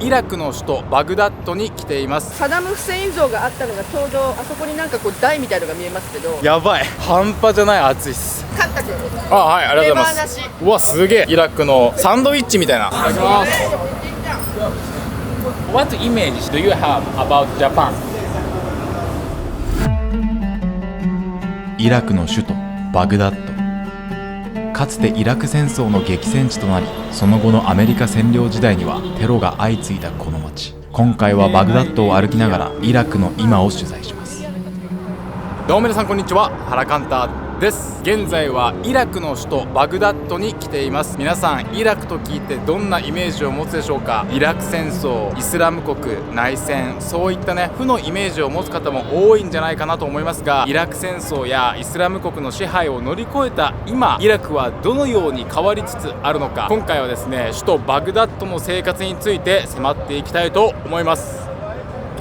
イラクの首都バグダッドに来ています。サダム・フセイン像があったのがちょうどあそこになんかこう台みたいのが見えますけど、やばい、半端じゃない暑いっす。カンタ君、あ、はい、ありがとうございます。レバーなし。うわ、すげえ。イラクのサンドイッチみたいな。いただきます。What image do you have about Japan? イラクの首都バグダッド。かつてイラク戦争の激戦地となり、その後のアメリカ占領時代にはテロが相次いだこの街。今回はバグダッドを歩きながらイラクの今を取材します。どうも皆さんこんにちは、ハラカンタです。現在はイラクの首都バグダッドに来ています。皆さんイラクと聞いてどんなイメージを持つでしょうか。イラク戦争、イスラム国、内戦、そういったね負のイメージを持つ方も多いんじゃないかなと思いますが、イラク戦争やイスラム国の支配を乗り越えた今、イラクはどのように変わりつつあるのか、今回はですね首都バグダッドの生活について迫っていきたいと思います。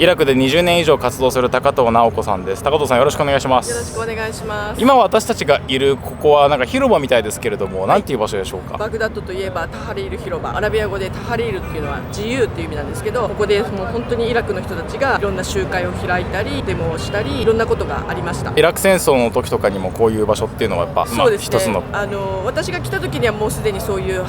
イラクで20年以上活動する高藤直子さんです。高藤さん、よろしくお願いします。よろしくお願いします。今私たちがいるここはなんか広場みたいですけれども、なんていう場所でしょうか。バグダッドといえばタハリール広場、アラビア語でタハリールっていうのは自由っていう意味なんですけど、ここでもう本当にイラクの人たちがいろんな集会を開いたりデモをしたり、いろんなことがありました。イラク戦争の時とかにもこういう場所っていうのはやっぱ、そうですね、一つの私が来た時にはもうすでにそういう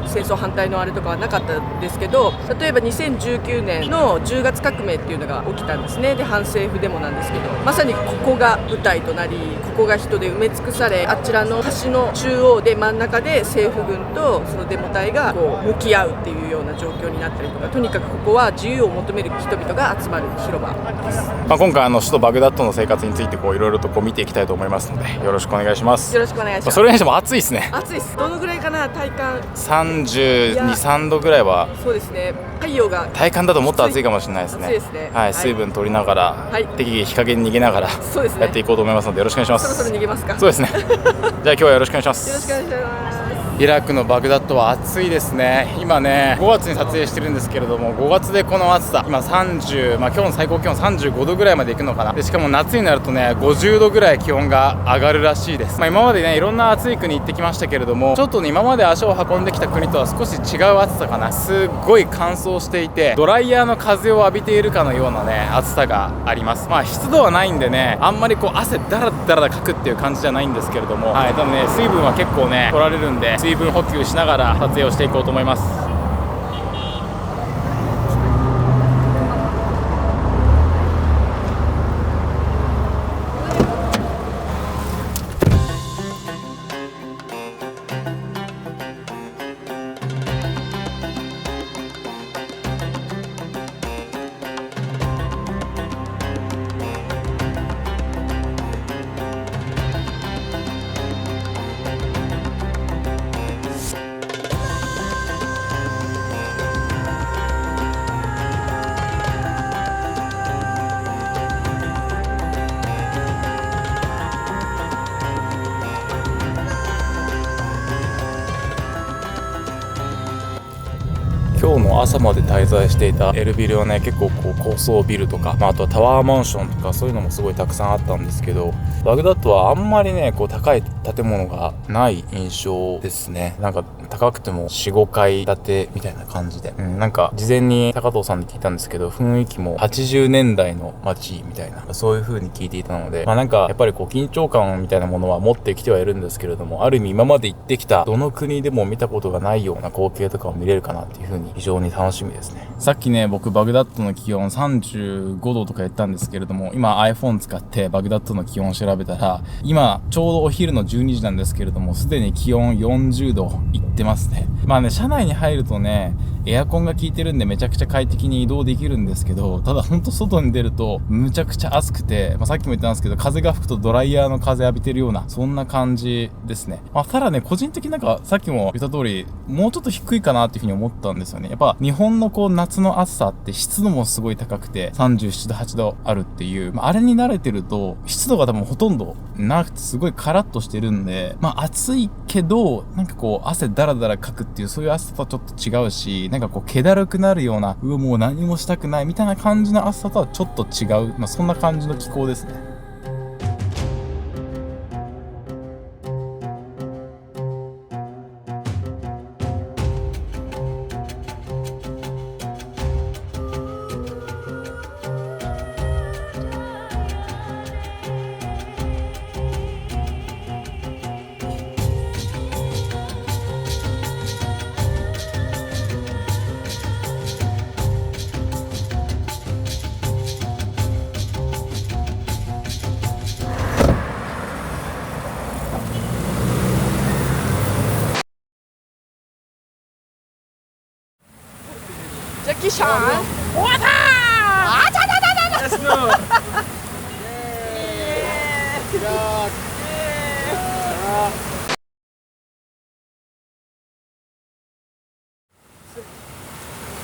戦争反対のあれとかはなかったんですけど、例えば2019年の10月革命っていうのが起きたんですね。で、反政府デモなんですけど、まさにここが舞台となり、ここが人で埋め尽くされ、あちらの橋の中央で真ん中で政府軍とそのデモ隊がこう向き合うっていうような状況になったりとか、とにかくここは自由を求める人々が集まる広場です。今回首都バグダッドの生活についていろいろと見ていきたいと思いますので、よろしくお願いします。よろしくお願いします。それにしても暑いですね。暑いです。どのぐらいかな、体感32、3度ぐらいは。そうですね、太陽が体感だともっと暑いかもしれないですね。暑いですね。はい、水分取りながら、はい、適宜日陰に逃げながらそうですね、やっていこうと思いますので、よろしくお願いします。そろそろ逃げますか。そうですね。じゃあ今日はよろしくお願いします。よろしくお願いします。イラクのバグダッドは暑いですね。今ね5月に撮影してるんですけれども、5月でこの暑さ、今30、今日の最高気温35度ぐらいまでいくのかな。でしかも夏になるとね50度ぐらい気温が上がるらしいです。今までねいろんな暑い国行ってきましたけれども、ちょっとね今まで足を運んできた国とは少し違う暑さかな。すっごい乾燥していて、ドライヤーの風を浴びているかのようなね暑さがあります。湿度はないんでね、あんまり汗だらだらかくっていう感じじゃないんですけれども、はい、多分ね水分は結構ね取られるんで、水分補給しながら撮影をしていこうと思います。今日の朝まで滞在していたエルビルはね結構高層ビルとか、あとはタワーマンションとかそういうのもすごいたくさんあったんですけど、バグダッドはあんまりね高い建物がない印象ですね。なんか高くても 4,5 階建てみたいな感じで、なんか事前に高藤さんに聞いたんですけど、雰囲気も80年代の街みたいな、そういう風に聞いていたので、なんかやっぱり緊張感みたいなものは持ってきてはいるんですけれども、ある意味今まで行ってきたどの国でも見たことがないような光景とかを見れるかなっていう風に非常に楽しみですね。さっきね僕バグダッドの気温35度とか言ったんですけれども、今 iPhone 使ってバグダッドの気温を調べたら、今ちょうどお昼の12時なんですけれども、すでに気温40度いってますね。車内に入るとねエアコンが効いてるんでめちゃくちゃ快適に移動できるんですけど、ただほんと外に出るとむちゃくちゃ暑くて、さっきも言ったんですけど、風が吹くとドライヤーの風浴びてるようなそんな感じですね。ただね個人的にさっきも言った通りもうちょっと低いかなっていうふうに思ったんですよね。やっぱ日本の夏の暑さって湿度もすごい高くて37度8度あるっていう、あれに慣れてると湿度が多分ほとんどなくてすごいカラッとしてるんで、暑いけど汗だらだらかくっていうそういう暑さとはちょっと違うし、気だるくなるような、もう何もしたくないみたいな感じの暑さとはちょっと違う、そんな感じの気候ですね。ジャッキー・シャン。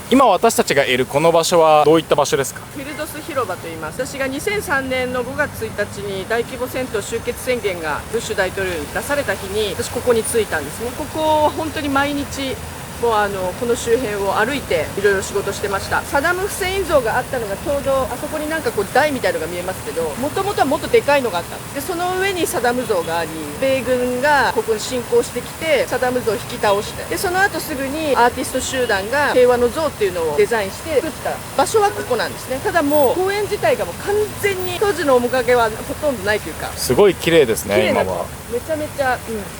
今私たちがいるこの場所はどういった場所ですか？フィルドス広場と言います。私が2003年の5月1日に大規模戦闘終結宣言がブッシュ大統領に出された日に私ここに着いたんですね。ここを本当に毎日もうこの周辺を歩いていろいろ仕事してました。サダム・フセイン像があったのがちょうどあそこになんかこう台みたいのが見えますけど、もともとはもっとでかいのがあったんです。でその上にサダム像があり、米軍がここに侵攻してきてサダム像を引き倒して、でその後すぐにアーティスト集団が平和の像っていうのをデザインして作った場所はここなんですね。ただもう公園自体がもう完全に当時の面影はほとんどないというか、すごい綺麗です綺麗ね。今はになってます。めちゃめちゃ、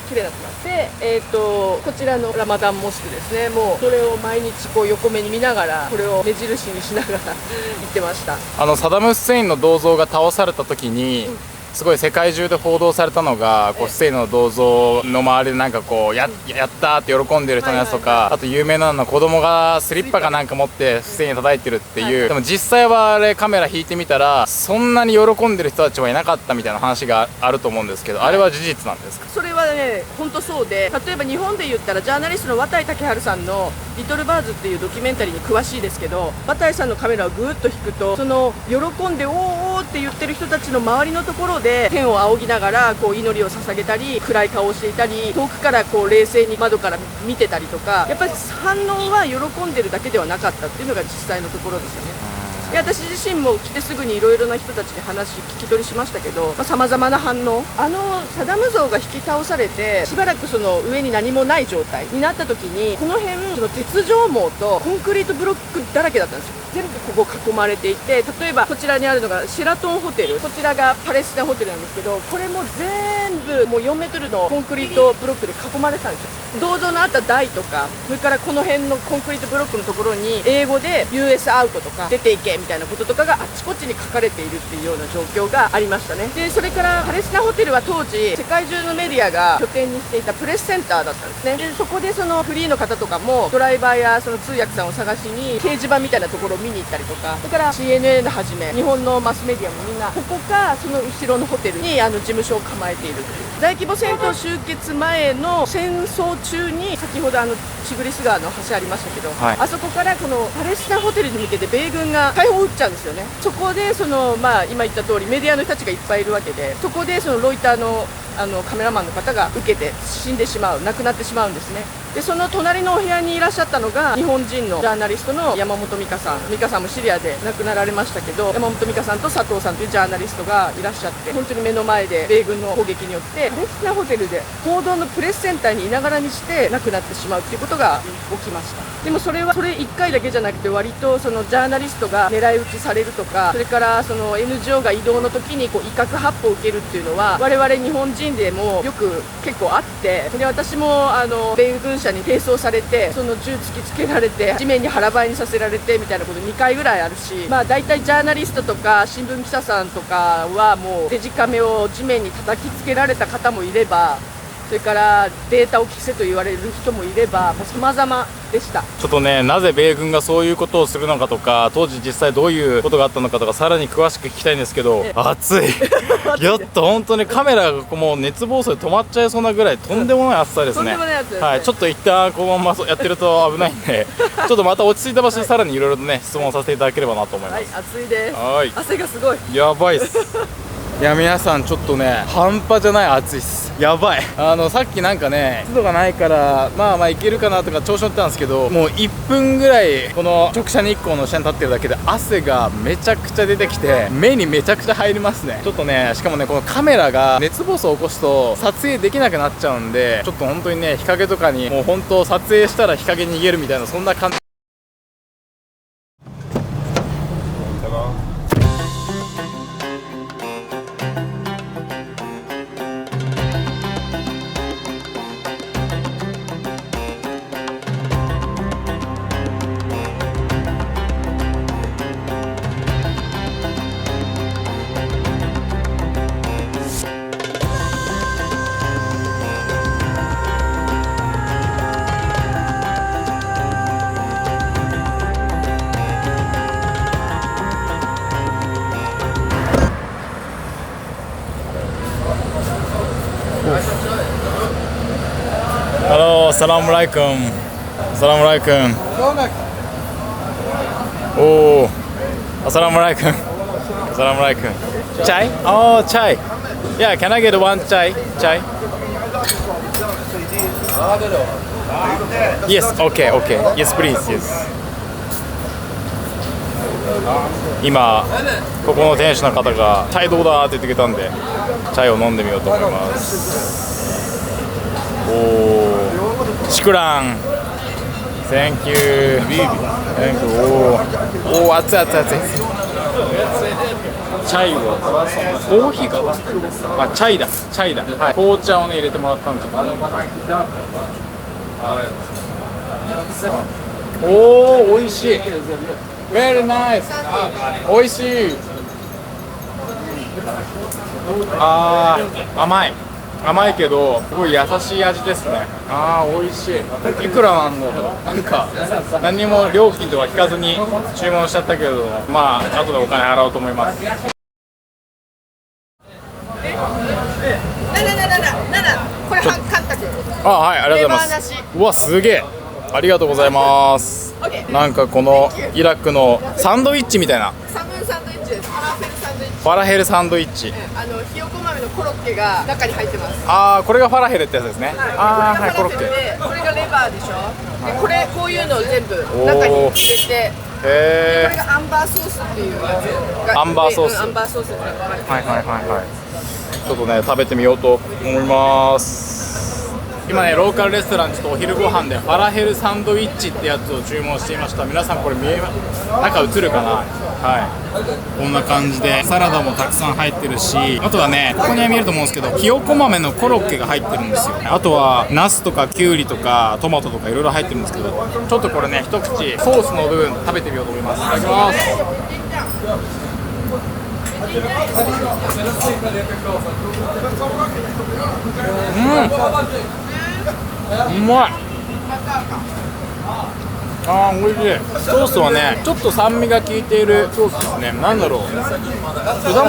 綺麗になってます。で、こちらのラマダンモスクですね。もうそれを毎日こう横目に見ながら、これを目印にしながら行ってました。サダム・フセインの銅像が倒された時に、すごい世界中で報道されたのがこうフセインの銅像の周りでなんかこうやったーって喜んでる人のやつとか、あと有名なのは子供がスリッパかなんか持ってフセイン叩いてるっていう、でも実際はあれカメラ引いてみたらそんなに喜んでる人たちはいなかったみたいな話があると思うんですけど、あれは事実なんですか？それはね、本当そうで、例えば日本で言ったらジャーナリストの綿井武春さんの「リトルバーズ」っていうドキュメンタリーに詳しいですけど、綿井さんのカメラをぐーっと引くと、その喜んで「おーおー」って言ってる人たちの周りのところで天を仰ぎながらこう祈りを捧げたり、暗い顔をしていたり、遠くからこう冷静に窓から見てたりとか、やっぱり反応は喜んでるだけではなかったっていうのが実際のところですよね。で私自身も来てすぐにいろいろな人たちに話聞き取りしましたけど、さまざ、まな反応、サダム像が引き倒されてしばらくその上に何もない状態になった時に、この辺その鉄条網とコンクリートブロックだらけだったんですよ。全部ここ囲まれていて、例えばこちらにあるのがシェラトンホテル、こちらがパレスチナホテルなんですけど、これも全部もう4メートルのコンクリートブロックで囲まれてたんですよ。銅像のあった台とか、それからこの辺のコンクリートブロックのところに英語で US アウトとか出ていけみたいなこととかがあちこちに書かれているっていうような状況がありましたね。でそれからパレスチナホテルは当時世界中のメディアが拠点にしていたプレスセンターだったんですね。でそこでそのフリーの方とかもドライバーやその通訳さんを探しに掲示板みたいなところを見に行ったりとか、それから CNN はじめ日本のマスメディアもみんなここかその後ろのホテルに事務所を構えているという大規模戦闘終結前の戦争中に、先ほどチグリス川の橋ありましたけど、はい、あそこからこのパレスチナホテルに向けて米軍が大砲を撃っちゃうんですよね。そこで今言った通りメディアの人たちがいっぱいいるわけで、そこでそのロイターのカメラマンの方が受けて死んでしまう、亡くなってしまうんですね。でその隣のお部屋にいらっしゃったのが日本人のジャーナリストの山本美香さん。美香さんもシリアで亡くなられましたけど、山本美香さんと佐藤さんというジャーナリストがいらっしゃって、本当に目の前で米軍の攻撃によってパレスチナホテルで報道のプレスセンターにいながらにして亡くなってしまうということが起きました。でもそれ1回だけじゃなくて、割とそのジャーナリストが狙い撃ちされるとか、それからその NGO が移動の時にこう威嚇発砲を受けるっていうのは我々日本人でもよく結構あって、で私も米軍車に並走されて、その銃突きつけられて地面に腹ばいにさせられてみたいなこと2回ぐらいあるし、大体ジャーナリストとか新聞記者さんとかはもうデジカメを地面に叩きつけられた方もいれば、それからデータを消せと言われる人もいれば、様々でした。ちょっとね、なぜ米軍がそういうことをするのかとか、当時実際どういうことがあったのかとか、さらに詳しく聞きたいんですけど、暑いやっと本当にカメラがもう熱暴走で止まっちゃいそうなぐらいとんでもない暑さですね。とんでもない暑さですね。はい、ちょっと一旦このままやってると危ないんでちょっとまた落ち着いた場所でさらにいろいろとね、質問させていただければなと思います。はい、暑いです。はい、汗がすごい。やばいっすいや皆さんちょっとね、半端じゃない暑いっす。やばい。さっきなんかね、湿度がないからいけるかなとか調子乗ってたんですけど、もう1分ぐらいこの直射日光の下に立ってるだけで汗がめちゃくちゃ出てきて、目にめちゃくちゃ入りますね。ちょっとね、しかもね、このカメラが熱暴走を起こすと撮影できなくなっちゃうんで、ちょっと本当にね、日陰とかにもう本当撮影したら日陰に逃げるみたいな、そんな感じ。Oh, assalamualaikum. Assalamualaikum. Oh, assalamualaikum. Assalamualaikum. Chai? Oh, chai. Yeah, can I get one chai? Chai? Yes, okay, okay. Yes, please, yes. 今ここの店主の方がチャイどうだって言ってくれたんでチャイを飲んでみようと思います。おー、シクラン Thank you Thank you おー、熱い熱い熱い。チャイはコーヒーかなあ、チャイだ、チャイだ、はい、紅茶をね入れてもらったんですけど、おー、美味しい。Very nice。美味しい。あー、甘い。甘いけど、すごい優しい味ですね。あー、美味しい。いくらなんだろう。なんか、何にも料金とか聞かずに注文しちゃったけど、まあ、後でお金払おうと思います。これカンタク。あ、はい、ありがとうございます。うわ、すげえ。ありがとうございます。なんかこのイラクのサンドイッチみたいな。サムサンドイッチです。ファラフェルサンドイッチ。ファラヘルサンドイッチ。ひよこ豆のコロッケが中に入ってます。ああ、これがファラヘルってやつですね。ああ、はい、コロッケ。これがレバーでしょ。で、こういうのを全部中に入れて。へえ。これがアンバーソースっていうやつが。アンバーソース。アンバーソース。はいはいはいはい。ちょっとね食べてみようと思います。今ねローカルレストランちょっとお昼ご飯でファラヘルサンドイッチってやつを注文していました。皆さんこれ見え中映るかな。はい、こんな感じでサラダもたくさん入ってるし、あとはねここには見えると思うんですけどひよこ豆のコロッケが入ってるんですよ。あとはナスとかキュウリとかトマトとかいろいろ入ってるんですけど、ちょっとこれね一口ソースの部分食べてみようと思います。いただきます。うまい。あー、美味しい。ソースはねちょっと酸味が効いているソースですね。なんだろう、果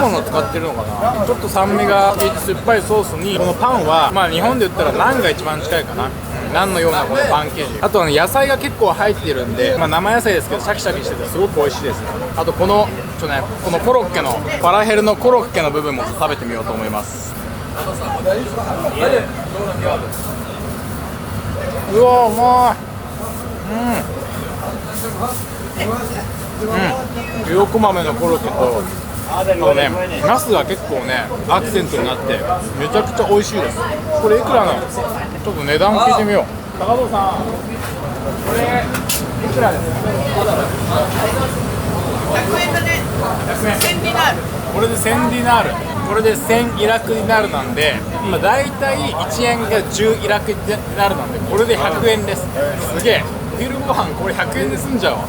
物を使ってるのかな。ちょっと酸味が効いて酸っぱいソースにこのパンはまあ日本で言ったらナンが一番近いかな。ナンのようなこのパン生地、あとは、ね、野菜が結構入ってるんで、まあ、生野菜ですけどシャキシャキしててすごく美味しいです。あとこのこのコロッケのファラヘルのコロッケの部分も食べてみようと思います。うわうまい。ひよこ豆のコロッケとねナスが結構ねアクセントになってめちゃくちゃ美味しいです。これいくらなの？ちょっと値段聞いてみよう。高藤さん、これいくらですか？100円だね。1000ディナール。これで1000ディナール。これで1000イラクディナールなんで、今だいたい1円が10イラクディナールなんで、これで100円です。すげえ。お昼ご飯これ100円で済んじゃうわ。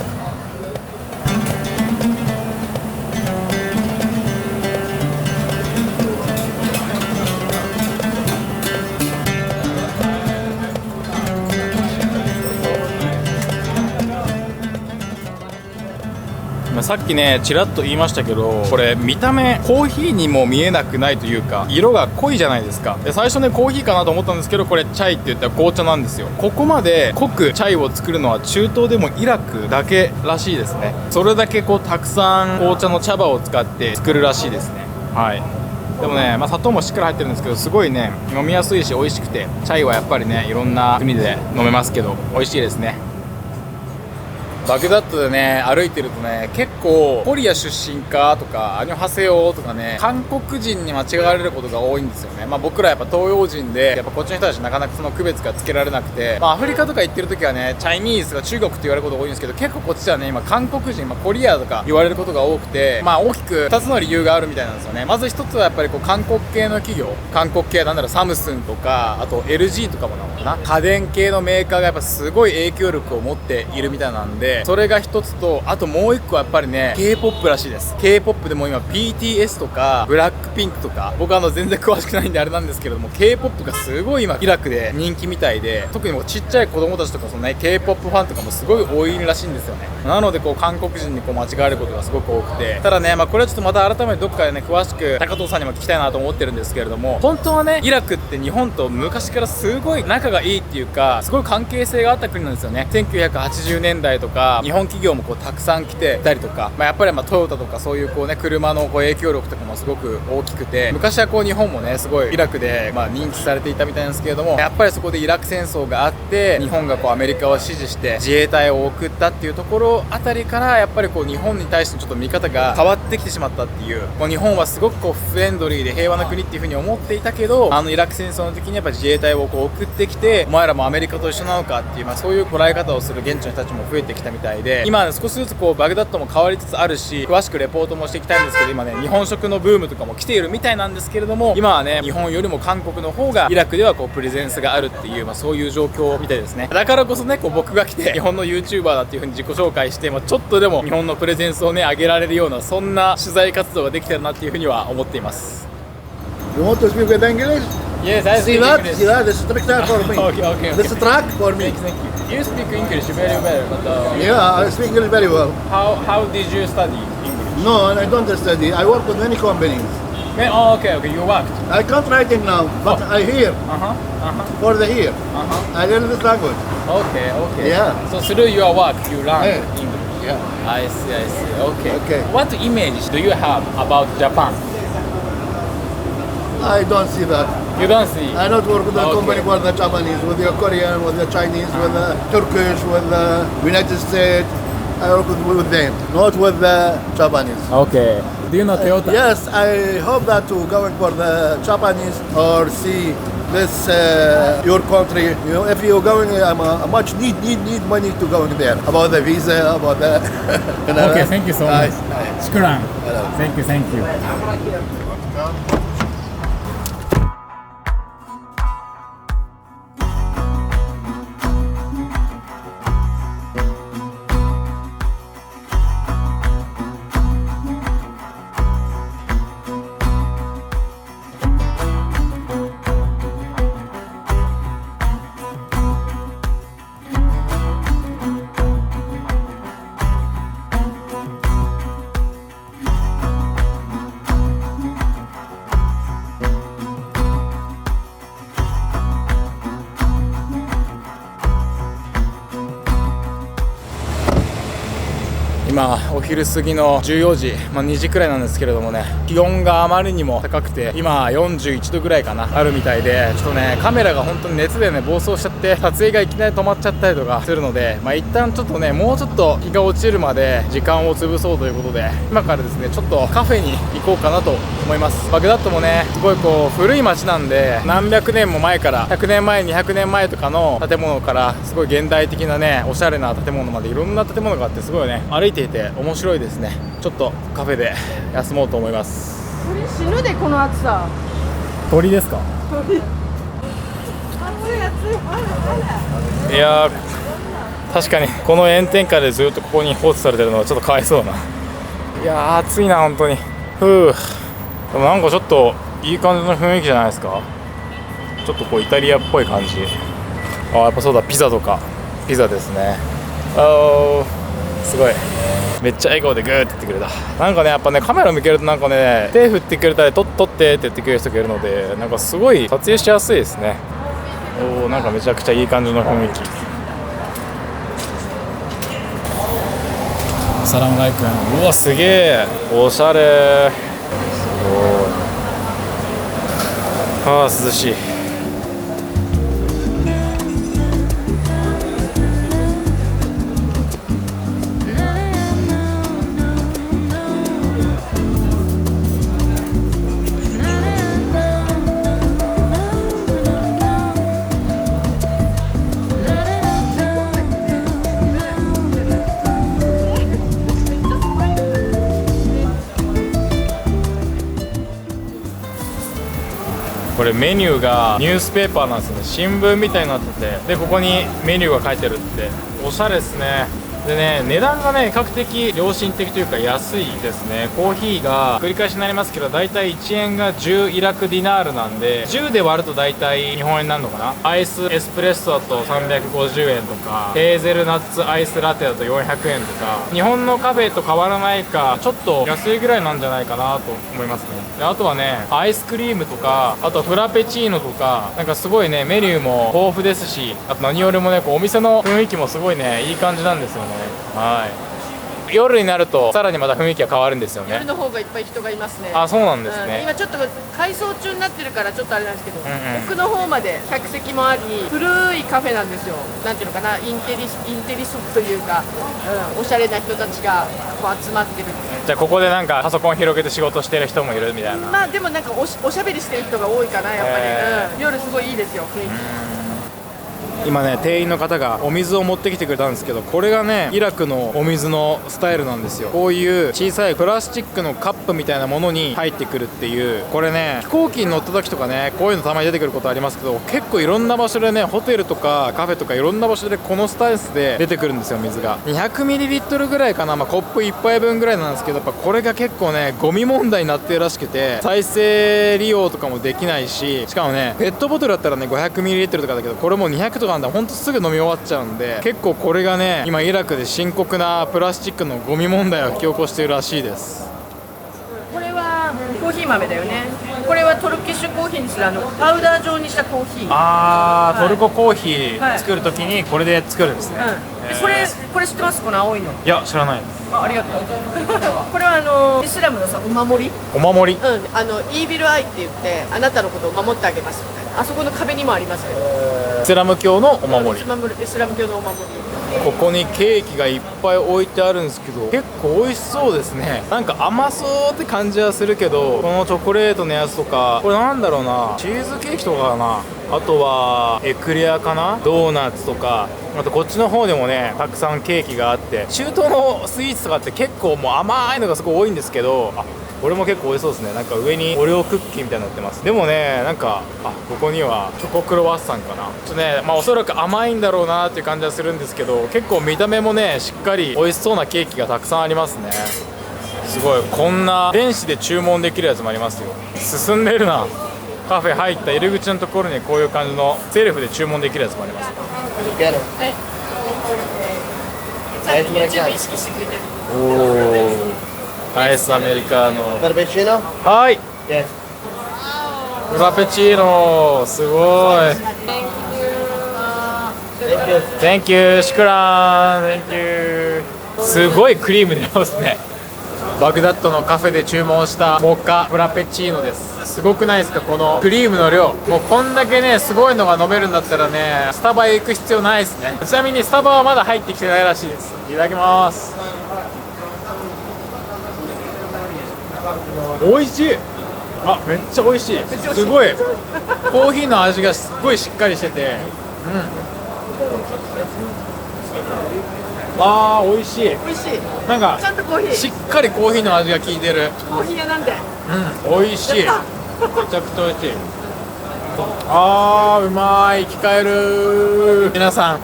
さっきねちらっと言いましたけど、これ見た目コーヒーにも見えなくないというか色が濃いじゃないですか。で最初ねコーヒーかなと思ったんですけど、これチャイって言ったら紅茶なんですよ。ここまで濃くチャイを作るのは中東でもイラクだけらしいですね。それだけこうたくさん紅茶の茶葉を使って作るらしいですね。はい。でもね、まあ、砂糖もしっかり入ってるんですけど、すごいね飲みやすいし美味しくて、チャイはやっぱりねいろんな国で飲めますけど美味しいですね。バグダッドでね歩いてるとね結構コリア出身かとかアニョハセヨとかね韓国人に間違われることが多いんですよね。まあ僕らやっぱ東洋人でやっぱこっちの人たちなかなかその区別がつけられなくて、まあアフリカとか行ってる時はねチャイニーズとか中国って言われることが多いんですけど、結構こっちではね今韓国人、コリアとか言われることが多くて、まあ大きく2つの理由があるみたいなんですよね。まず1つはやっぱりこう韓国系の企業、韓国系なんだろうサムスンとかあと LG とかもなのかな、家電系のメーカーがやっぱすごい影響力を持っているみたいなんで、て、それが一つと、あともう一個はやっぱりね K-POP らしいです。 K-POP でも今 BTS とかブラックピンクとか、僕全然詳しくないんであれなんですけれども、 K-POP がすごい今イラクで人気みたいで、特にもうちっちゃい子供たちとかそのね K-POP ファンとかもすごい多いらしいんですよね。なので韓国人に間違われることがすごく多くて、ただね、これはちょっとまた改めてどっかでね詳しく高藤さんにも聞きたいなと思ってるんですけれども、本当はねイラクって日本と昔からすごい仲がいいっていうか、すごい関係性があった国なんですよね。1980年代とか日本企業もたくさん来てたりとか、やっぱりトヨタとかそういう車の影響力とかもすごく大きくて、昔は日本もねすごいイラクで認知されていたみたいなんですけれども、やっぱりそこでイラク戦争があって、日本がアメリカを支持して自衛隊を送ったっていうところあたりから、やっぱり日本に対してちょっと見方が変わってきてしまったっていう、日本はすごくフレンドリーで平和な国っていう風に思っていたけど、イラク戦争の時にやっぱ自衛隊を送ってきて、お前らもアメリカと一緒なのかっていう、そういう捉え方をする現地の人たちも増えてきたみたいで、今少しずつバグダッドも変わりつつあるし、詳しくレポートもしていきたいんですけど、今ね日本食のブームとかも来ているみたいなんですけれども、今はね日本よりも韓国の方がイラクではプレゼンスがあるっていう、そういう状況みたいですね。だからこそね僕が来て日本の YouTuber だっていう風に自己紹介して、ちょっとでも日本のプレゼンスをね上げられるような、そんな取材活動ができてるなっていう風には思っています。 You want to speak with English? Yes, I See speak that? English. See that? This is tractor for me. Okay. This is track for me. Thank you. You speak English very well, but Yeah, I speak English very well. how did you study English? No, I don't study. I work with many companies. Oh, okay, you worked. I can't write it now, but I hear for the hear. I learn this language. Okay. Yeah. So through your work, you learn Yeah. English. Yeah. I see. Okay. Okay. What image do you have about Japan? I don't see that. You don't see. I don't work with a Okay. company for the Japanese, with the Korean, with the Chinese, with the Turkish, with the United States. I work with them, not with the Japanese. Okay. Do you know Toyota? Yes, I hope that to going for the Japanese or see this your country. You know, if you're going, much need money to go in there. About the visa, about the. Okay, thank you so much. Nice. Shukran. Hello. Thank you. 今お昼過ぎの14時、2時くらいなんですけれどもね、気温があまりにも高くて、今41度ぐらいかなあるみたいで、ちょっとねカメラが本当に熱でね暴走しちゃって、撮影がいきなり止まっちゃったりとかするので、一旦ちょっとねもうちょっと日が落ちるまで時間を潰そうということで、今からですねちょっとカフェに行こうかなと思います。バグダッドもねすごい古い街なんで、何百年も前から100年前200年前とかの建物から、すごい現代的なねおしゃれな建物までいろんな建物があって、すごいね歩いていて面白いですね。ちょっとカフェで休もうと思います。死ぬでこの暑さ。鳥ですか？いやー、確かにこの炎天下でずっとここに放置されてるのはちょっとかわいそうだな。いやー暑いな本当に。でもなんかちょっといい感じの雰囲気じゃないですか。ちょっとイタリアっぽい感じ。やっぱそうだ、ピザとか。ピザですね。すごいめっちゃ笑顔でグーって言ってくれた。なんかねやっぱねカメラ向けるとなんかね手振ってくれたり撮ってって言ってくれる人がいるので、なんかすごい撮影しやすいですね。なんかめちゃくちゃいい感じの雰囲気。サラムアライクム。うわすげえおしゃれ。すごい。涼しい。これメニューがニュースペーパーなんですよね。新聞みたいになってて、でここにメニューが書いてるって、おしゃれですね。でね、値段がね比較的良心的というか安いですね。コーヒーが繰り返しになりますけど、だいたい1円が10イラクディナールなんで、10で割るとだいたい日本円になるのかな。アイスエスプレッソだと350円とか、ヘーゼルナッツアイスラテだと400円とか、日本のカフェと変わらないかちょっと安いぐらいなんじゃないかなと思いますね。であとはね、アイスクリームとか、あとフラペチーノとか、なんかすごいねメニューも豊富ですし、あと何よりもねこうお店の雰囲気もすごいねいい感じなんですよね。はい、夜になるとさらにまた雰囲気が変わるんですよね。夜の方がいっぱい人がいますね。あ、そうなんですね。今ちょっと改装中になってるからちょっとあれなんですけど、んうん奥の方まで客席もあり、古いカフェなんですよ。なんていうのかな、インテリソというか、おしゃれな人たちがこう集まってる。じゃあここでなんかパソコン広げて仕事してる人もいるみたいな。まあでもなんかおしゃべりしてる人が多いかな、やっぱり、夜すごいいいですよ、雰囲気。今ね、店員の方がお水を持ってきてくれたんですけど、これがねイラクのお水のスタイルなんですよ。こういう小さいプラスチックのカップみたいなものに入ってくるっていう。これね、飛行機に乗った時とかね、こういうのたまに出てくることありますけど、結構いろんな場所でね、ホテルとかカフェとかいろんな場所でこのスタイルで出てくるんですよ、水が。200ml ぐらいかな、コップ1杯分ぐらいなんですけど、やっぱこれが結構ねゴミ問題になってるらしくて、再生利用とかもできないし、しかもねペットボトルだったらね 500ml とかだけど、これもう200とかなんだ、ほんとすぐ飲み終わっちゃうんで、結構これがね今イラクで深刻なプラスチックのゴミ問題を引き起こしているらしいです。これはコーヒー豆だよね。これはトルキッシュコーヒーにするパウダー状にしたコーヒー。トルココーヒー作るときにこれで作るんですね。これ知ってます？この青いの。いや、知らない。ありがとう。これはイスラムのさ、お守り。お守り。イービルアイって言って、あなたのことを守ってあげますみたいな。あそこの壁にもありますけど。イスラム教のお守り。イスラム教のお守り。ここにケーキがいっぱい置いてあるんですけど、結構美味しそうですね。なんか甘そうって感じはするけど、このチョコレートのやつとか、これなんだろうな、チーズケーキとかかな、あとはエクレアかな、ドーナツとか、あとこっちの方でもねたくさんケーキがあって、中東のスイーツとかって結構もう甘いのがすごい多いんですけど、これも結構美味しそうですね。なんか上にオレオクッキーみたいになってます。でもね、なんかここにはチョコクロワッサンかな、ちょっとね、おそらく甘いんだろうなっていう感じはするんですけど、結構見た目もねしっかり美味しそうなケーキがたくさんありますね。すごい、こんな電子で注文できるやつもありますよ。進んでるな。カフェ入った入り口のところにこういう感じのセルフで注文できるやつもあります。YouTube 意識してくれてる。アイスアメリカの。Frappuccino? はい。 Yes. フラペチーノ、すごい。Thank you、シュクラン、Thank you。すごいクリーム出ますね。バグダッドのカフェで注文したモカフラペチーノです。すごくないですか、このクリームの量。もうこんだけねすごいのが飲めるんだったらね、スタバへ行く必要ないですね。ちなみにスタバはまだ入ってきてないらしいです。いただきます。美味しい。めっちゃ美味しい。すごいコーヒーの味がすっごいしっかりしてて、美味しい。美味しい。なんかちゃんとコーヒー。しっかりコーヒーの味が効いてる。コーヒー屋なんで。美味しい。めちゃくちゃ美味しい。うまい。生き返る。皆さん、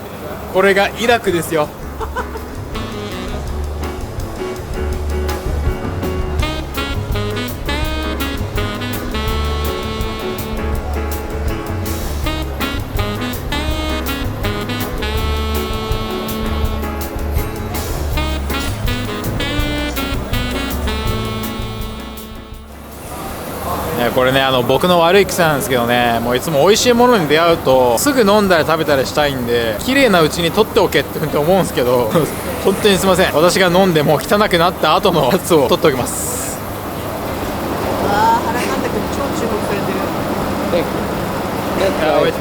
これがイラクですよ。これね、僕の悪い癖なんですけどね、もういつも美味しいものに出会うとすぐ飲んだり食べたりしたいんで、綺麗なうちに取っておけって思うんですけど本当にすいません。私が飲んでもう汚くなった後のやつを取っておきます。原監督に超注目されてる。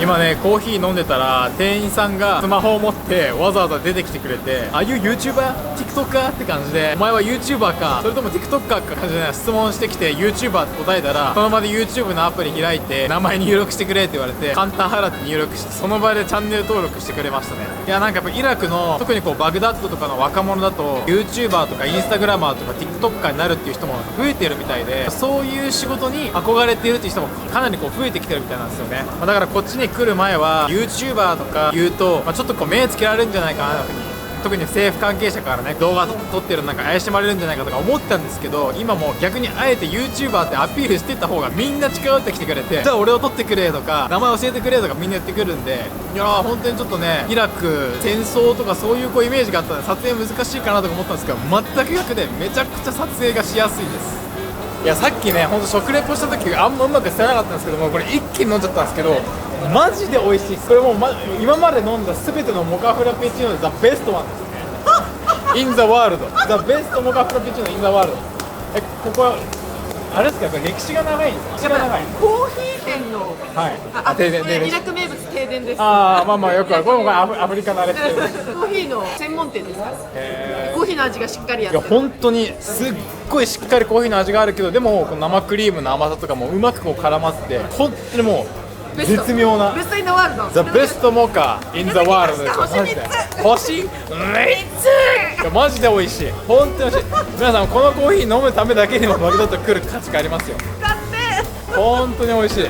今ねコーヒー飲んでたら店員さんがスマホを持ってわざわざ出てきてくれて、ああいう YouTuber？TikToker？ って感じで、お前は YouTuber かそれとも TikToker か感じで質問してきて、 YouTuber って答えたらその場で YouTube のアプリ開いて名前入力してくれって言われて、簡単払って入力して、その場でチャンネル登録してくれましたね。いやなんかやっぱイラクの特にこうバグダッドとかの若者だと YouTuber とかインスタグラマーとか TikToker になるっていう人も増えてるみたいで、そういう仕事に憧れているっていう人もかなりこう増えてきてるみたいなんですよね。だからこっちに来る前は YouTuber とか言うと、ちょっとこう目つけられるんじゃないかなって特に政府関係者からね動画撮ってるのなんか怪しまれるんじゃないかとか思ってたんですけど、今もう逆にあえて YouTuber ってアピールしていった方がみんな近寄ってきてくれて、じゃあ俺を撮ってくれとか名前教えてくれとかみんな言ってくるんで、いやー本当にちょっとねイラク戦争とかそういうこうイメージがあったんで撮影難しいかなとか思ったんですけど、全く逆でめちゃくちゃ撮影がしやすいです。いやさっきねほんと食レポした時あんまうまくしてなかったんですけども、これ一気に飲んじゃったんですけどマジで美味しいです。これもう、今まで飲んだ全てのモカフラペチーノでザ・ベストワンですね。In the world The best モカフラペチーノ in the world。 ここはあれですか、やっぱ歴史が長いんですか？歴史が長い。コーヒー店の、はい、停電これイラク名物停電です。ああまあまあよくある、これもアフリカのあれってコーヒーの専門店ですか？コーヒーの味がしっかりやってる。いや本当にすっごいしっかりコーヒーの味があるけど、でもこの生クリームの甘さとかもうまくこう絡まって本当にもう絶妙なベストインザワールド The best モカ in the world ですよ。星マジで星3つマジで美味しい、本当に美味しい。皆さんこのコーヒー飲むためだけにもバグダッド来る価値がありますよ。だって本当に美味しい。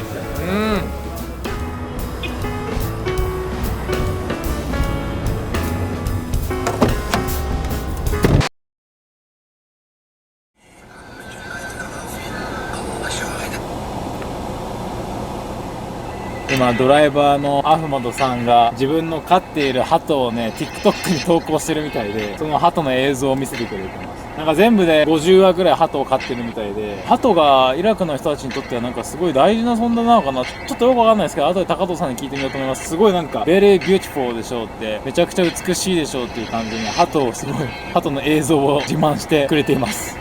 今ドライバーのアフマドさんが自分の飼っている鳩をね TikTok に投稿してるみたいで、その鳩の映像を見せてくれてます。なんか全部で50羽ぐらい鳩を飼ってるみたいで、鳩がイラクの人たちにとってはなんかすごい大事な存在なのかな、ちょっとよくわかんないですけど後で高藤さんに聞いてみようと思います。すごいなんか Very beautiful でしょうって、めちゃくちゃ美しいでしょうっていう感じに鳩の映像を自慢してくれています。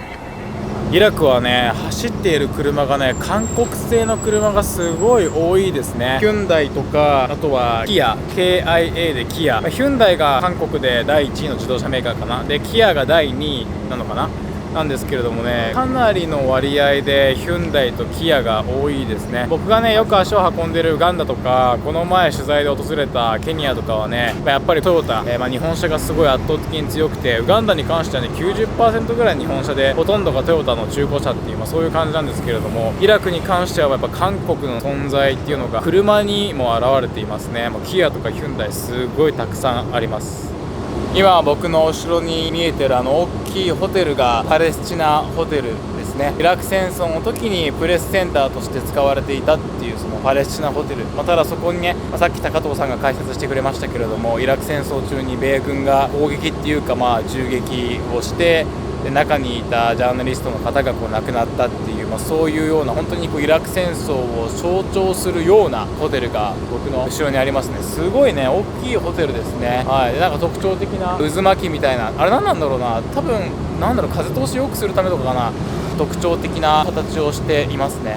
イラクはね走っている車がね韓国製の車がすごい多いですね。ヒュンダイとかあとはキア KIA でキア、ヒュンダイが韓国で第1位の自動車メーカーかな、でキアが第2位なのかななんですけれどもね、かなりの割合でヒュンダイとキアが多いですね。僕がねよく足を運んでるウガンダとかこの前取材で訪れたケニアとかはねやっぱりトヨタ、日本車がすごい圧倒的に強くて、ウガンダに関してはね 90% ぐらい日本車でほとんどがトヨタの中古車っていう、そういう感じなんですけれども、イラクに関してはやっぱ韓国の存在っていうのが車にも現れていますね。キアとかヒュンダイすごいたくさんあります。今僕の後ろに見えてる大きいホテルがパレスチナホテルですね。イラク戦争の時にプレスセンターとして使われていたっていうそのパレスチナホテル、ただそこにね、さっき高藤さんが解説してくれましたけれども、イラク戦争中に米軍が攻撃っていうか銃撃をしてで中にいたジャーナリストの方が亡くなったっていう、そういうような本当にイラク戦争を象徴するようなホテルが僕の後ろにありますね。すごいね大きいホテルですね。でなんか特徴的な渦巻きみたいな、あれ何なんだろうな、多分風通しを良くするためとかかな、特徴的な形をしていますね。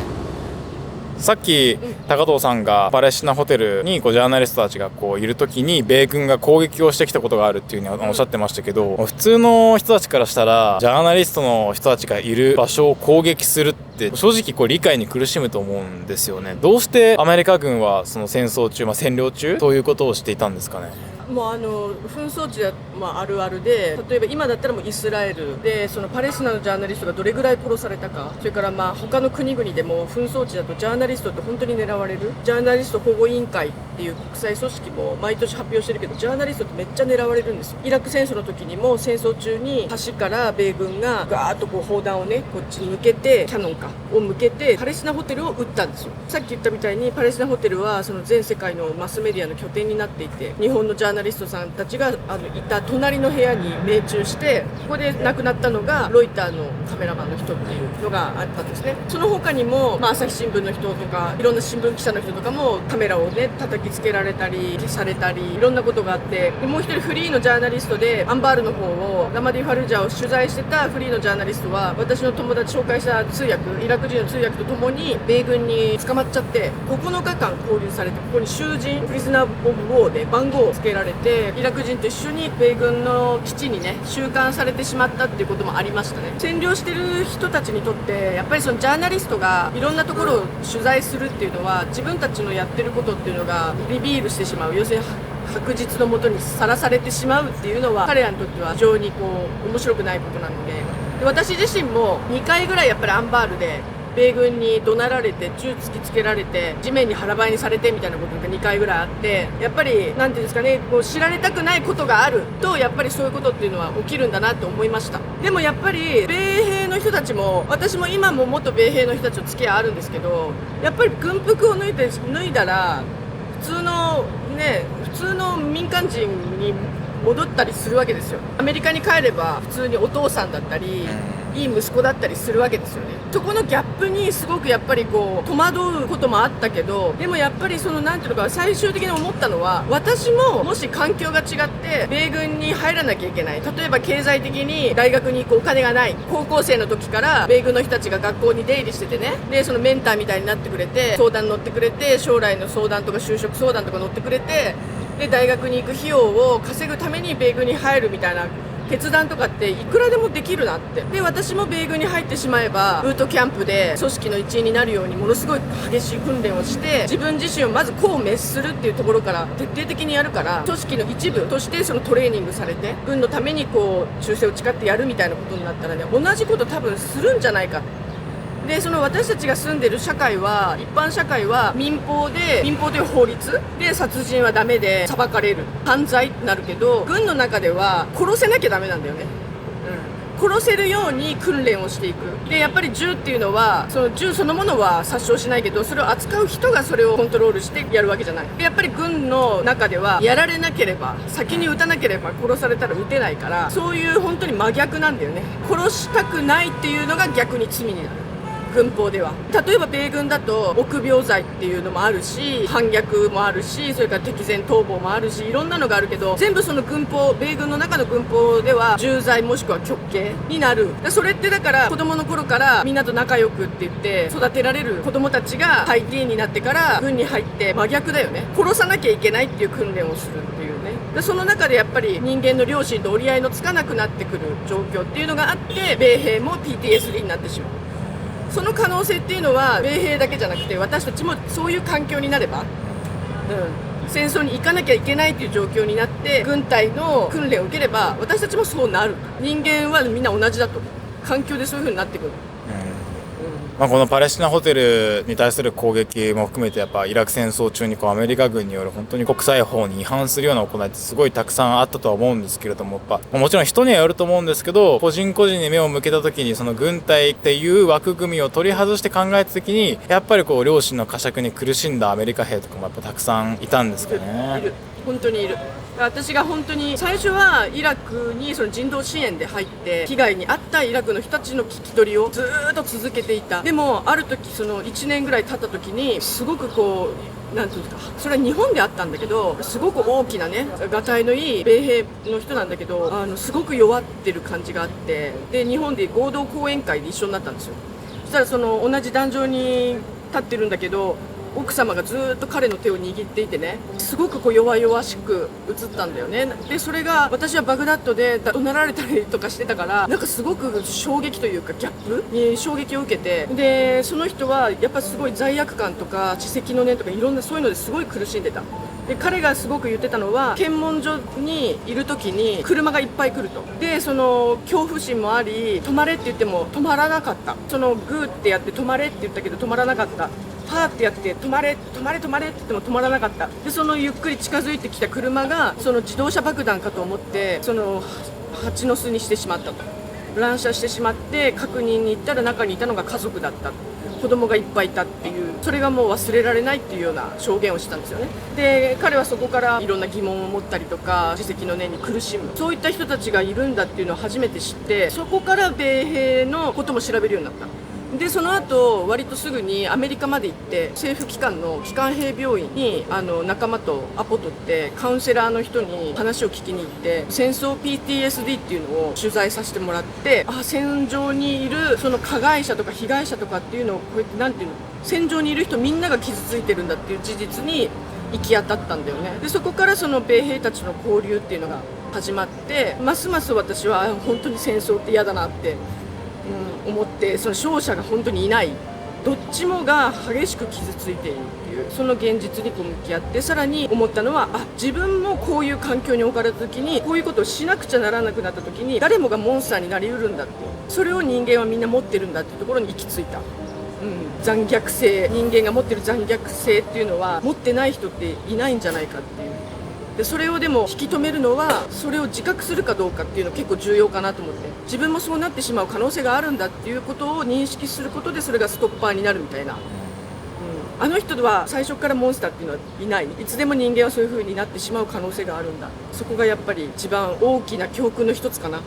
さっき高藤さんがパレスチナホテルにジャーナリストたちがいる時に米軍が攻撃をしてきたことがあるっていうふうにおっしゃってましたけど、普通の人たちからしたらジャーナリストの人たちがいる場所を攻撃するって正直理解に苦しむと思うんですよね。どうしてアメリカ軍はその戦争中、占領中そういうことをしていたんですかね。もう紛争地ではあるあるで、例えば今だったらもうイスラエルでそのパレスチナのジャーナリストがどれぐらい殺されたか、それから他の国々でも紛争地だとジャーナリストって本当に狙われる。ジャーナリスト保護委員会っていう国際組織も毎年発表してるけど、ジャーナリストってめっちゃ狙われるんですよ。イラク戦争の時にも戦争中に橋から米軍がガーッと砲弾をねこっちに向けて、キャノンを向けてパレスチナホテルを撃ったんですよ。さっき言ったみたいにパレスチナホテルはその全世界のマスメディアの拠点になっていて、日本のジャーナリストさんたちがいた隣の部屋に命中して、ここで亡くなったのがロイターのカメラマンの人っていうのがあったんですね。その他にも、朝日新聞の人とかいろんな新聞記者の人とかもカメラをね叩きつけられたり消されたりいろんなことがあって、でもう一人フリーのジャーナリストでアンバールの方をラマディ・ファルジャーを取材してたフリーのジャーナリストは、私の友達紹介した通訳、イラク人の通訳とともに米軍に捕まっちゃって9日間勾留されて、ここに囚人プリズナー・オブ・ウォーで番号をつけられて、イラク人と一緒に米軍の基地にね収監されてしまったっていうこともありましたね。占領してる人たちにとってやっぱりそのジャーナリストがいろんなところを取材するっていうのは、自分たちのやってることっていうのがリビールしてしまう、要するに確実のもとにさらされてしまうっていうのは彼らにとっては非常に面白くないことなので、私自身も2回ぐらいやっぱりアンバールで米軍に怒鳴られて銃突きつけられて地面に腹ばいにされてみたいなことが2回ぐらいあって、やっぱりなんていうんですかね、知られたくないことがあるとやっぱりそういうことっていうのは起きるんだなと思いました。でもやっぱり米兵の人たちも、私も今も元米兵の人たちと付き合いあるんですけど、やっぱり軍服を脱いだら普通の民間人に戻ったりするわけですよ。アメリカに帰れば普通にお父さんだったりいい息子だったりするわけですよね。そこのギャップにすごくやっぱり戸惑うこともあったけど、でもやっぱりなんていうのか、最終的に思ったのは、私ももし環境が違って米軍に入らなきゃいけない、例えば経済的に大学に行くお金がない、高校生の時から米軍の人たちが学校に出入りしててね、でそのメンターみたいになってくれて、相談乗ってくれて、将来の相談とか就職相談とか乗ってくれて、で大学に行く費用を稼ぐために米軍に入るみたいな決断とかっていくらでもできるなって。で私も米軍に入ってしまえばブートキャンプで組織の一員になるようにものすごい激しい訓練をして、自分自身をまず滅するっていうところから徹底的にやるから、組織の一部としてそのトレーニングされて軍のために忠誠を誓ってやるみたいなことになったらね、同じこと多分するんじゃないか。で私たちが住んでる社会は、一般社会は民法という法律で殺人はダメで裁かれる、犯罪ってなるけど、軍の中では殺せなきゃダメなんだよね、殺せるように訓練をしていく。でやっぱり銃っていうのは、その銃そのものは殺傷しないけど、それを扱う人がそれをコントロールしてやるわけじゃない。でやっぱり軍の中ではやられなければ、先に撃たなければ殺されたら撃てないから、そういう本当に真逆なんだよね。殺したくないっていうのが逆に罪になる、軍法では。例えば米軍だと臆病罪っていうのもあるし、反逆もあるし、それから敵前逃亡もあるし、いろんなのがあるけど、全部その米軍の中の軍法では重罪もしくは極刑になる。それってだから子供の頃からみんなと仲良くって言って育てられる子供たちが大抵になってから軍に入って真逆だよね。殺さなきゃいけないっていう訓練をするっていうね。でその中でやっぱり人間の良心と折り合いのつかなくなってくる状況っていうのがあって、米兵も PTSD になってしまう。その可能性っていうのは米兵だけじゃなくて、私たちもそういう環境になれば、戦争に行かなきゃいけないという状況になって軍隊の訓練を受ければ、私たちもそうなる。人間はみんな同じだと、環境でそういう風になってくる。このパレスチナホテルに対する攻撃も含めて、やっぱイラク戦争中にアメリカ軍による本当に国際法に違反するような行いってすごいたくさんあったとは思うんですけれども、もちろん人にはよると思うんですけど、個人個人に目を向けた時に、その軍隊っていう枠組みを取り外して考えた時に、やっぱり良心の呵責に苦しんだアメリカ兵とかもやっぱたくさんいたんですけどね。いる、本当にいる。私が本当に最初はイラクにその人道支援で入って、被害に遭ったイラクの人たちの聞き取りをずーっと続けていた。でもある時、その1年ぐらい経った時に、すごくなんていうんですか、それは日本であったんだけど、すごく大きなね、がたいのいい米兵の人なんだけど、すごく弱ってる感じがあって、で日本で合同講演会で一緒になったんですよ。そしたらその同じ壇上に立ってるんだけど、奥様がずっと彼の手を握っていてね、すごく弱々しく映ったんだよね。でそれが、私はバグダッドで怒鳴られたりとかしてたから、なんかすごく衝撃というかギャップに衝撃を受けて、でその人はやっぱすごい罪悪感とか知積の念とかいろんなそういうのですごい苦しんでた。で彼がすごく言ってたのは、検問所にいる時に車がいっぱい来ると。でその恐怖心もあり、止まれって言っても止まらなかった。そのグーってやって止まれって言ったけど止まらなかった。パーってやって止まれ止まれ止まれって言っても止まらなかった。でそのゆっくり近づいてきた車がその自動車爆弾かと思って、その蜂の巣にしてしまったと。乱射してしまって、確認に行ったら中にいたのが家族だった、子供がいっぱいいたっていう、それがもう忘れられないっていうような証言をしたんですよね。で彼はそこからいろんな疑問を持ったりとか、自責の念に苦しむ、そういった人たちがいるんだっていうのを初めて知って、そこから米兵のことも調べるようになった。でその後割とすぐにアメリカまで行って、政府機関の基幹兵病院に仲間とアポ取ってカウンセラーの人に話を聞きに行って、戦争 PTSD っていうのを取材させてもらって、戦場にいるその加害者とか被害者とかっていうのをこうやってなんていうの、戦場にいる人みんなが傷ついてるんだっていう事実に行き当たったんだよね。でそこからその米兵たちの交流っていうのが始まって、ますます私は本当に戦争って嫌だなって思って、その勝者が本当にいない、どっちもが激しく傷ついているっていいうその現実にこう向き合って、さらに思ったのは、自分もこういう環境に置かれた時にこういうことをしなくちゃならなくなった時に誰もがモンスターになりうるんだっていう、それを人間はみんな持ってるんだっていうところに行き着いた。残虐性、人間が持ってる残虐性っていうのは持ってない人っていないんじゃないかっていう。でそれをでも引き止めるのはそれを自覚するかどうかっていうの結構重要かなと思って、自分もそうなってしまう可能性があるんだっていうことを認識することでそれがストッパーになるみたいな、あの人は最初からモンスターっていうのはいない、いつでも人間はそういう風になってしまう可能性があるんだ、そこがやっぱり一番大きな教訓の一つかな。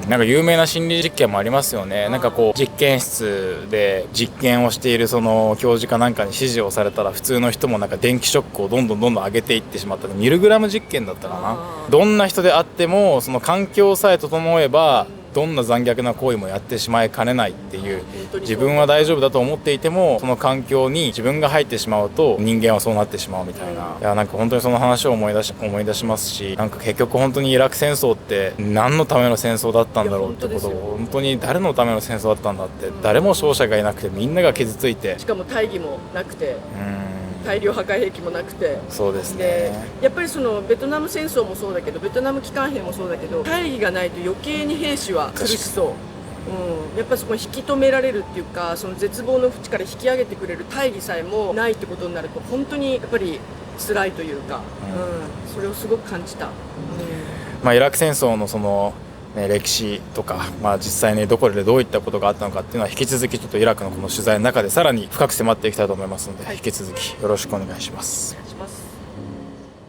なんか有名な心理実験もありますよね。なんかこう実験室で実験をしているその教授かなんかに指示をされたら、普通の人もなんか電気ショックをどんどん上げていってしまったミルグラム実験だったかな。どんな人であってもその環境さえ整えばどんな残虐な行為もやってしまいかねないっていう、自分は大丈夫だと思っていてもその環境に自分が入ってしまうと人間はそうなってしまうみたいな。いやなんか本当にその話を思い出しますし、なんか結局本当にイラク戦争って何のための戦争だったんだろうってことを、本当に誰のための戦争だったんだって、誰も勝者がいなくてみんなが傷ついて、しかも大義もなくて、大量破壊兵器もなくて、そうですね。でやっぱりそのベトナム戦争もそうだけど、ベトナム帰還兵もそうだけど、大義がないと余計に兵士は苦しそう。やっぱりそこに引き止められるっていうか、その絶望の淵から引き上げてくれる大義さえもないってことになると本当にやっぱり辛いというか、それをすごく感じた。イラク戦争のその歴史とか、実際にどこでどういったことがあったのかっていうのは引き続きちょっとイラクのこの取材の中でさらに深く迫っていきたいと思いますので、引き続きよろしくお願いします。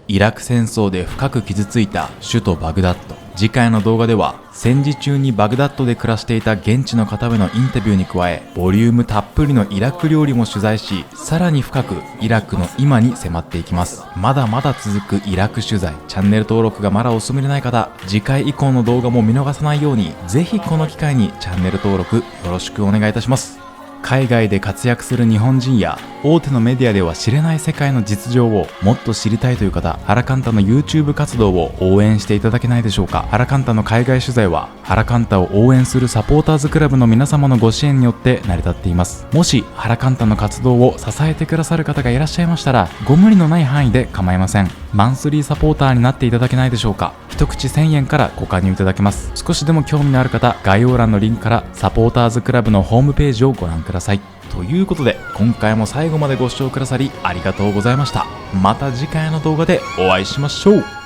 イラク戦争で深く傷ついた首都バグダッド。次回の動画では戦時中にバグダッドで暮らしていた現地の方へのインタビューに加え、ボリュームたっぷりのイラク料理も取材し、さらに深くイラクの今に迫っていきます。まだまだ続くイラク取材、チャンネル登録がまだお済みでない方、次回以降の動画も見逃さないように、ぜひこの機会にチャンネル登録よろしくお願いいたします。海外で活躍する日本人や大手のメディアでは知れない世界の実情をもっと知りたいという方、ハラカンタの YouTube 活動を応援していただけないでしょうか。ハラカンタの海外取材はハラカンタを応援するサポーターズクラブの皆様のご支援によって成り立っています。もしハラカンタの活動を支えてくださる方がいらっしゃいましたら、ご無理のない範囲で構いません。マンスリーサポーターになっていただけないでしょうか。一口1000円からご加入いただけます。少しでも興味のある方、概要欄のリンクからサポーターズクラブのホームページをご覧ください。ということで今回も最後までご視聴くださりありがとうございました。また次回の動画でお会いしましょう。